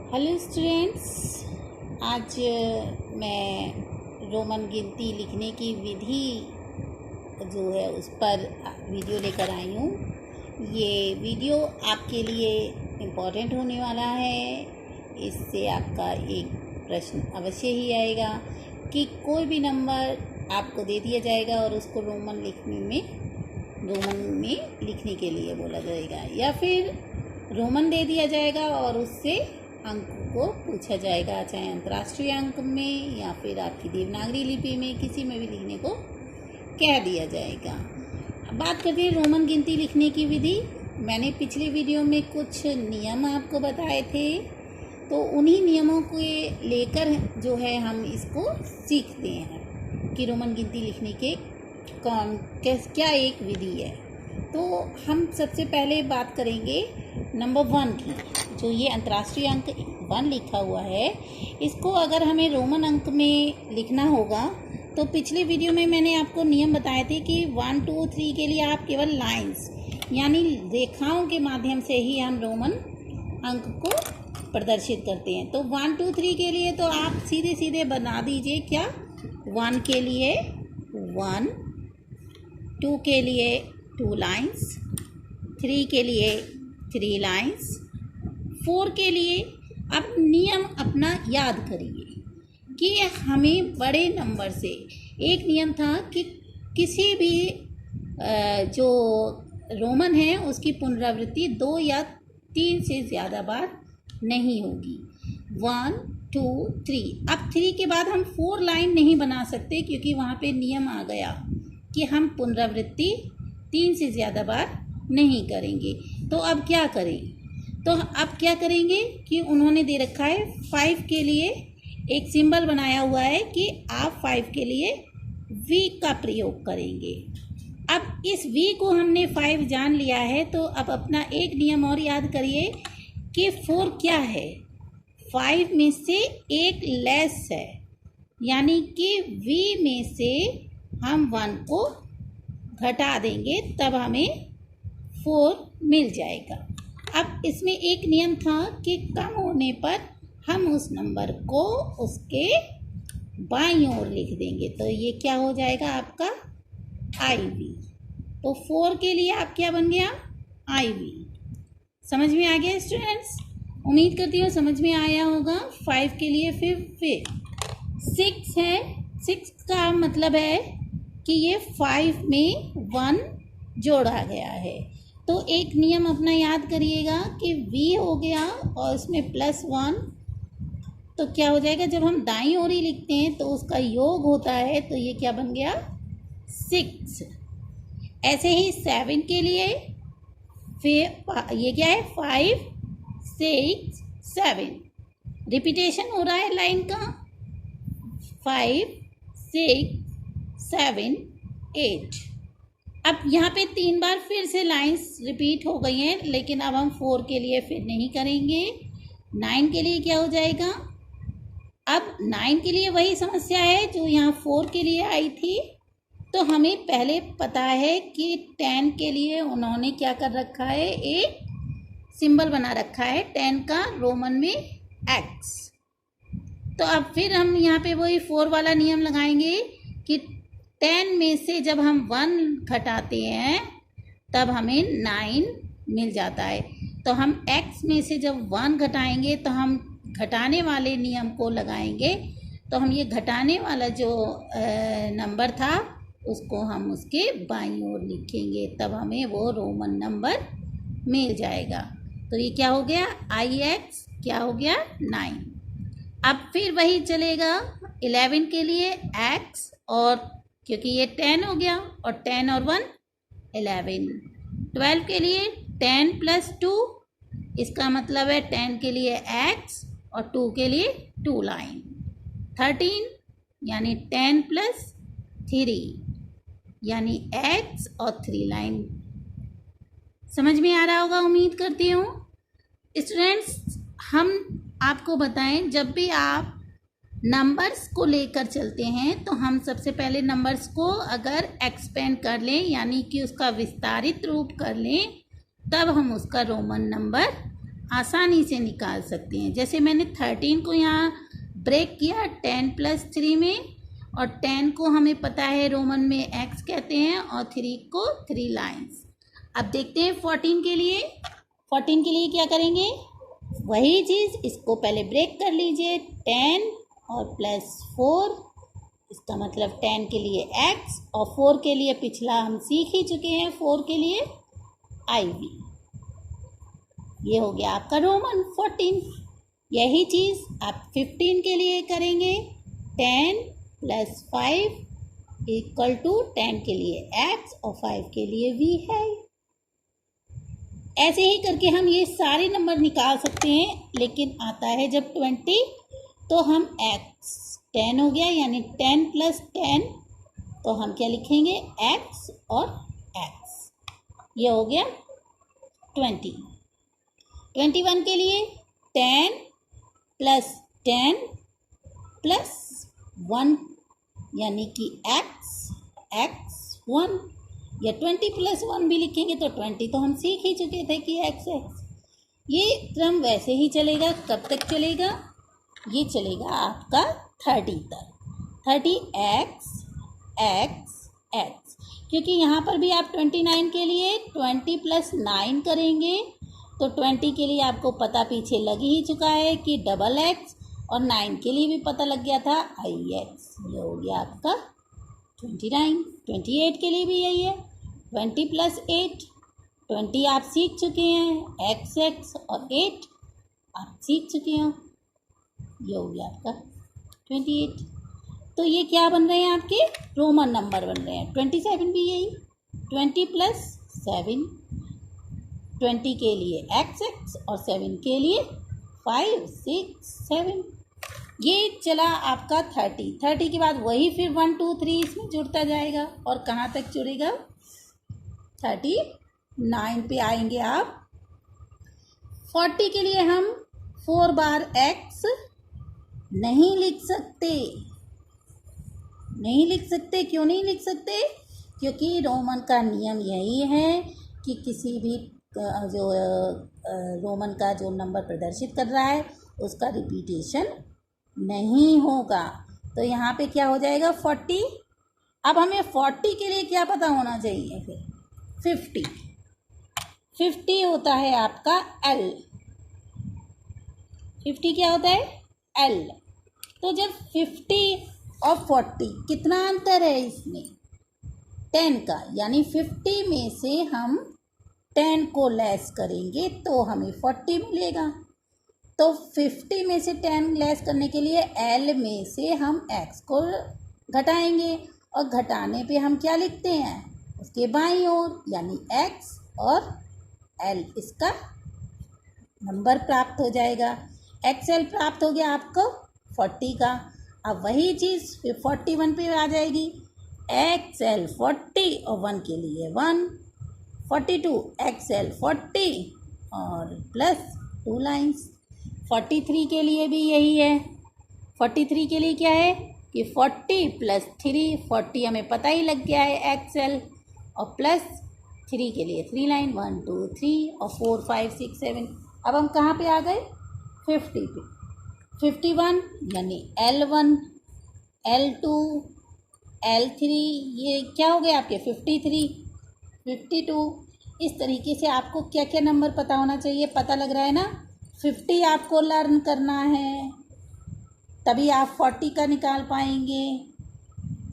Hello students, आज मैं Roman गिनती लिखने की विधि जो है उस पर वीडियो लेकर आई हूँ। ये वीडियो आपके लिए इम्पोर्टेंट होने वाला है। इससे आपका एक प्रश्न अवश्य ही आएगा कि कोई भी नंबर आपको दे दिया जाएगा और उसको रोमन में लिखने के लिए बोला जाएगा, या फिर रोमन दे दिया जाएगा और उससे अंक को पूछा जाएगा, चाहे अंतर्राष्ट्रीय अंक में या फिर आपकी देवनागरी लिपि में, किसी में भी लिखने को कह दिया जाएगा। अब बात करते हैं रोमन गिनती लिखने की विधि। मैंने पिछले वीडियो में कुछ नियम आपको बताए थे, तो उन्हीं नियमों को लेकर जो है हम इसको सीखते हैं कि रोमन गिनती लिखने के क्या एक विधि है। तो हम सबसे पहले बात करेंगे नंबर 1 की। जो ये अंतर्राष्ट्रीय अंक 1 लिखा हुआ है, इसको अगर हमें रोमन अंक में लिखना होगा तो पिछले वीडियो में मैंने आपको नियम बताए थे कि 1, 2, 3 के लिए आप केवल लाइंस यानी रेखाओं के माध्यम से ही हम रोमन अंक को प्रदर्शित करते हैं। तो 1, 2, 3 के लिए तो आप सीधे सीधे बना दीजिए। क्या 1 के लिए 1, 2 के लिए 2 लाइन्स, 3 के लिए 3 लाइन्स, 4 के लिए। अब नियम अपना याद करिए कि हमें बड़े नंबर से एक नियम था कि किसी भी जो रोमन है उसकी पुनरावृत्ति 2 या 3 से ज़्यादा बार नहीं होगी। 1, 2, 3। अब 3 के बाद हम 4 लाइन नहीं बना सकते, क्योंकि वहाँ पे नियम आ गया कि हम पुनरावृत्ति 3 से ज़्यादा बार नहीं करेंगे। तो अब क्या करें? तो अब क्या करेंगे कि उन्होंने दे रखा है 5 के लिए एक सिंबल बनाया हुआ है कि आप 5 के लिए V का प्रयोग करेंगे। अब इस V को हमने 5 जान लिया है, तो अब अपना एक नियम और याद करिए कि 4 क्या है? 5 में से एक लेस है, यानी कि V में से हम 1 को घटा देंगे, तब हमें 4 मिल जाएगा। अब इसमें एक नियम था कि कम होने पर हम उस नंबर को उसके बाईं ओर लिख देंगे, तो ये क्या हो जाएगा आपका IV। तो 4 के लिए आप क्या बन गया? IV। समझ में आ गया स्टूडेंट्स? उम्मीद करती हूँ समझ में आया होगा। 5 के लिए फिर 6 है। 6 का मतलब है कि ये 5 में 1 जोड़ा गया है। तो एक नियम अपना याद करिएगा कि V हो गया और इसमें +1, तो क्या हो जाएगा? जब हम दाईं ओर ही लिखते हैं तो उसका योग होता है, तो ये क्या बन गया? 6। ऐसे ही 7 के लिए फिर ये क्या है? 5, 6, 7। रिपीटेशन हो रहा है लाइन का। 5, 6, 7, 8। अब यहाँ पे 3 बार फिर से लाइंस रिपीट हो गई हैं, लेकिन अब हम 4 के लिए फिर नहीं करेंगे। 9 के लिए क्या हो जाएगा? अब 9 के लिए वही समस्या है जो यहाँ 4 के लिए आई थी। तो हमें पहले पता है कि 10 के लिए उन्होंने क्या कर रखा है? एक सिंबल बना रखा है 10 का, रोमन में X। तो अब फिर हम यहाँ पे वही 4 वाला नियम लगाएंगे कि 10 में से जब हम 1 घटाते हैं तब हमें 9 मिल जाता है। तो हम X में से जब 1 घटाएंगे तो हम घटाने वाले नियम को लगाएंगे, तो हम ये घटाने वाला जो नंबर था उसको हम उसके बाईं ओर लिखेंगे, तब हमें वो रोमन नंबर मिल जाएगा। तो ये क्या हो गया? IX क्या हो गया? 9। अब फिर वही चलेगा 11 के लिए X, और क्योंकि ये 10 हो गया और 10 और 1 11। 12 के लिए 10 + 2, इसका मतलब है 10 के लिए X और 2 के लिए 2 लाइन। 13 यानी 10 + 3 यानी X और 3 लाइन। समझ में आ रहा होगा उम्मीद करती हूँ स्टूडेंट्स। हम आपको बताएं, जब भी आप नंबर्स को लेकर चलते हैं तो हम सबसे पहले नंबर्स को अगर एक्सपेंड कर लें, यानी कि उसका विस्तारित रूप कर लें, तब हम उसका रोमन नंबर आसानी से निकाल सकते हैं। जैसे मैंने 13 को यहाँ ब्रेक किया 10 + 3 में, और 10 को हमें पता है रोमन में x कहते हैं, और 3 को 3 लाइन्स। अब देखते हैं 14 के लिए। 14 के लिए क्या करेंगे, वही चीज़, इसको पहले ब्रेक कर लीजिए 10 और +4, इसका मतलब 10 के लिए x, और 4 के लिए पिछला हम सीख ही चुके हैं, 4 के लिए IV। ये हो गया आपका रोमन 14। यही चीज़ आप 15 के लिए करेंगे, 10 + 5 = 10 के लिए x और 5 के लिए v है। ऐसे ही करके हम ये सारे नंबर निकाल सकते हैं, लेकिन आता है जब 20 तो हम x 10 हो गया, यानी 10 + 10, तो हम क्या लिखेंगे x और x, ये हो गया 20। 21 के लिए 10 + 10 + 1, यानी कि x 1, या 20 + 1 भी लिखेंगे तो 20 तो हम सीख ही चुके थे कि x। ये क्रम वैसे ही चलेगा। कब तक चलेगा, ये चलेगा आपका 30 तक। 30x x, क्योंकि यहाँ पर भी आप 29 के लिए 20 + 9 करेंगे, तो 20 के लिए आपको पता पीछे लग ही चुका है कि XX, और 9 के लिए भी पता लग गया था IX। ये हो गया आपका 29। 28 के लिए भी यही है, 20 + 8, 20 आप सीख चुके हैं, XX और 8 आप सीख चुके हैं, ये हो गया आपका 28। तो ये क्या बन रहे हैं आपके रोमन नंबर बन रहे हैं। 27 भी यही, 20 + 7, 20 के लिए XX और 7 के लिए 5 6 7। ये चला आपका 30 के बाद वही फिर 1 2 3 इसमें जुड़ता जाएगा, और कहाँ तक जुड़ेगा 39 पे आएंगे आप। 40 के लिए हम 4 बार x नहीं लिख सकते। क्यों नहीं लिख सकते, क्योंकि रोमन का नियम यही है कि किसी भी जो रोमन का जो नंबर प्रदर्शित कर रहा है उसका रिपीटेशन नहीं होगा। तो यहाँ पे क्या हो जाएगा 40। अब हमें 40 के लिए क्या पता होना चाहिए, फिर 50 होता है आपका L। 50 क्या होता है L। तो जब 50 और 40 कितना अंतर है इसमें 10 का, यानी 50 में से हम 10 को लेस करेंगे तो हमें 40 मिलेगा। तो 50 में से 10 लेस करने के लिए L में से हम x को घटाएंगे, और घटाने पे हम क्या लिखते हैं उसके बाईं ओर, यानी x और L, इसका नंबर प्राप्त हो जाएगा। XL प्राप्त हो गया आपको 40 का। अब वही चीज़ फिर 41 पे आ जाएगी, XL 40 और 1 के लिए 1, 42 XL 40 और +2 लाइन्स। 43 के लिए भी यही है। 43 के लिए क्या है कि 40 + 3, 40 हमें पता ही लग गया है XL, और +3 के लिए 3 लाइन, 1 2 3 और 4 5 6 7। अब हम कहाँ पे आ गए 50 पे। 51 यानी L1 L2 L3, ये क्या हो गए आपके 53 52। इस तरीके से आपको क्या क्या नंबर पता होना चाहिए, पता लग रहा है ना। 50 आपको लर्न करना है, तभी आप 40 का निकाल पाएंगे।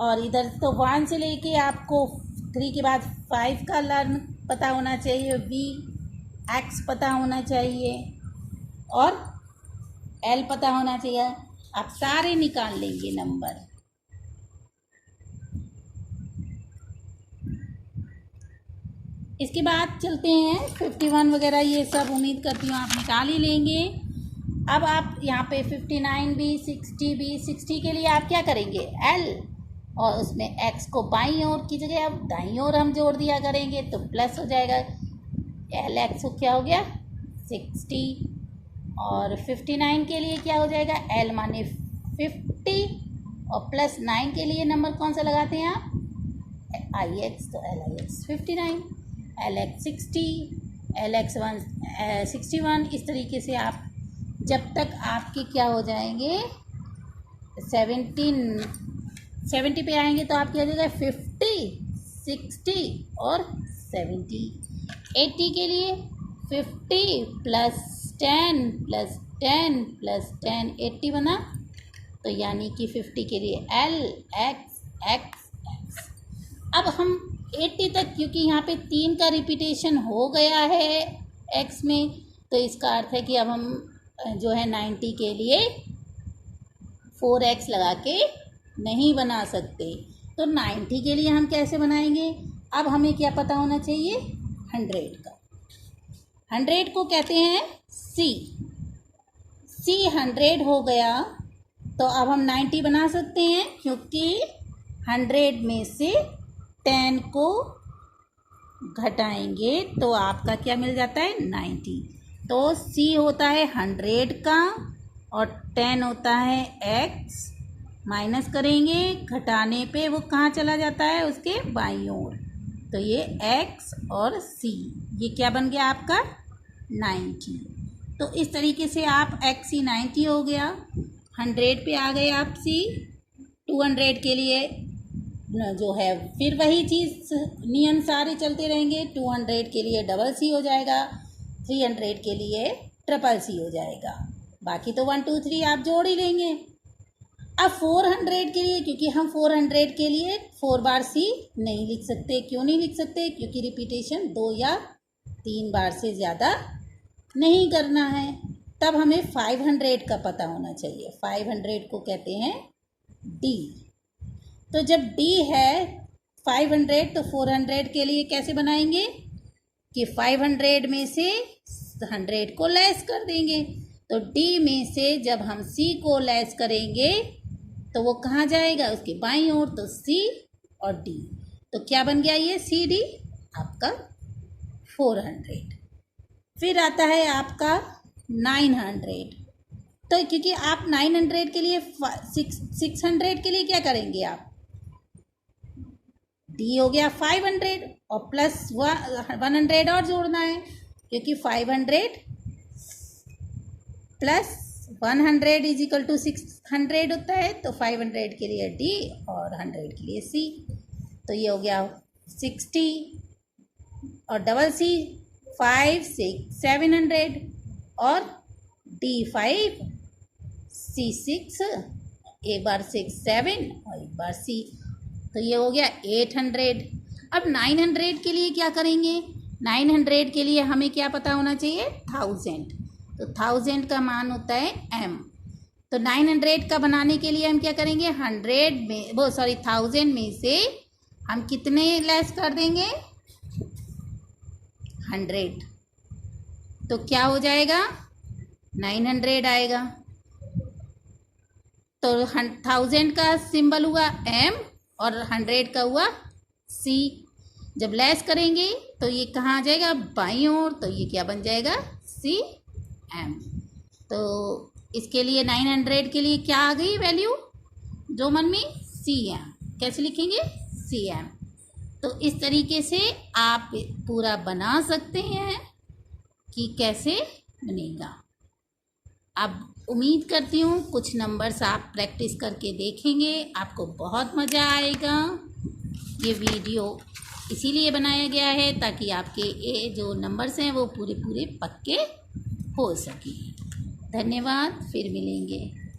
और इधर तो 1 से लेके आपको 3 के बाद 5 का लर्न पता होना चाहिए, V X पता होना चाहिए, और L पता होना चाहिए। आप सारे निकाल लेंगे नंबर। इसके बाद चलते हैं 51 वगैरह, ये सब उम्मीद करती हूँ आप निकाल ही लेंगे। अब आप यहाँ पे 59 भी 60 भी, 60 के लिए आप क्या करेंगे L, और उसमें x को बाईं ओर की जगह अब दाईं ओर हम जोड़ दिया करेंगे तो प्लस हो जाएगा। LX को क्या हो गया 60, और 59 के लिए क्या हो जाएगा L माने 50, और +9 के लिए नंबर कौन सा लगाते हैं आप IX, तो LIX 59, LX 60, LX1 61। इस तरीके से आप जब तक आपके क्या हो जाएंगे 70 पे आएंगे तो आपकी आ जाएगा 50, 60 और 70। 80 के लिए 50 प्लस 10 प्लस 10 प्लस 10 80 बना। तो यानी कि 50 के लिए L X X X। अब हम 80 तक, क्योंकि यहाँ पे 3 का रिपीटेशन हो गया है X में, तो इसका अर्थ है कि अब हम जो है 90 के लिए 4x लगा के नहीं बना सकते। तो 90 के लिए हम कैसे बनाएंगे? अब हमें क्या पता होना चाहिए? 100 का। 100 को कहते हैं C। 100 हो गया तो अब हम 90 बना सकते हैं, क्योंकि 100 में से 10 को घटाएंगे तो आपका क्या मिल जाता है? 90। तो C होता है 100 का और 10 होता है x। माइनस करेंगे, घटाने पे वो कहाँ चला जाता है? उसके बाईं ओर। तो ये x और C, ये क्या बन गया आपका? 90। तो इस तरीके से आप x 90 हो गया। 100 पे आ गए आप C। 200 के लिए जो है फिर वही चीज़, नियम सारे चलते रहेंगे। 200 के लिए डबल C हो जाएगा, 300 के लिए ट्रिपल C हो जाएगा। बाकी तो 1 2 3 आप जोड़ ही लेंगे। अब 400 के लिए, क्योंकि हम 400 के लिए 4 बार C नहीं लिख सकते। क्यों नहीं लिख सकते? क्योंकि रिपीटेशन 2 या 3 बार से ज़्यादा नहीं करना है। तब हमें 500 का पता होना चाहिए। 500 को कहते हैं D। तो जब D है 500, तो 400 के लिए कैसे बनाएंगे कि 500 में से 100 को लेस कर देंगे। तो D में से जब हम C को लेस करेंगे तो वो कहाँ जाएगा? उसके बाईं ओर। तो C और D, तो क्या बन गया ये? CD आपका 400। फिर आता है आपका 900। तो क्योंकि आप 900 के लिए 600 के लिए क्या करेंगे? आप D हो गया 500 और प्लस 100 और जोड़ना है, क्योंकि 500 प्लस 100 इज इक्वल टू 600 होता है। तो 500 के लिए D और 100 के लिए C। तो ये हो गया 60 और डबल C 5 6 700 और D 5 C 6, एक बार 6 7 और एक बार C। तो ये हो गया 800। अब 900 के लिए क्या करेंगे? 900 के लिए हमें क्या पता होना चाहिए? 1000। तो 1000 का मान होता है M। तो 900 का बनाने के लिए हम क्या करेंगे? 1000 में से हम कितने लेस कर देंगे? 100। तो क्या हो जाएगा? 900 आएगा। तो 1000 का सिंबल हुआ M और 100 का हुआ C। जब लेस करेंगे तो ये कहाँ आ जाएगा? बाईं ओर। तो ये क्या बन जाएगा? CM। तो इसके लिए 900 के लिए क्या आ गई वैल्यू जो मन में? CM। कैसे लिखेंगे? CM। तो इस तरीके से आप पूरा बना सकते हैं कि कैसे बनेगा। अब उम्मीद करती हूँ कुछ नंबर्स आप प्रैक्टिस करके देखेंगे, आपको बहुत मज़ा आएगा। ये वीडियो इसीलिए बनाया गया है ताकि आपके ये जो नंबर्स हैं वो पूरे पूरे पक्के हो सकें। धन्यवाद, फिर मिलेंगे।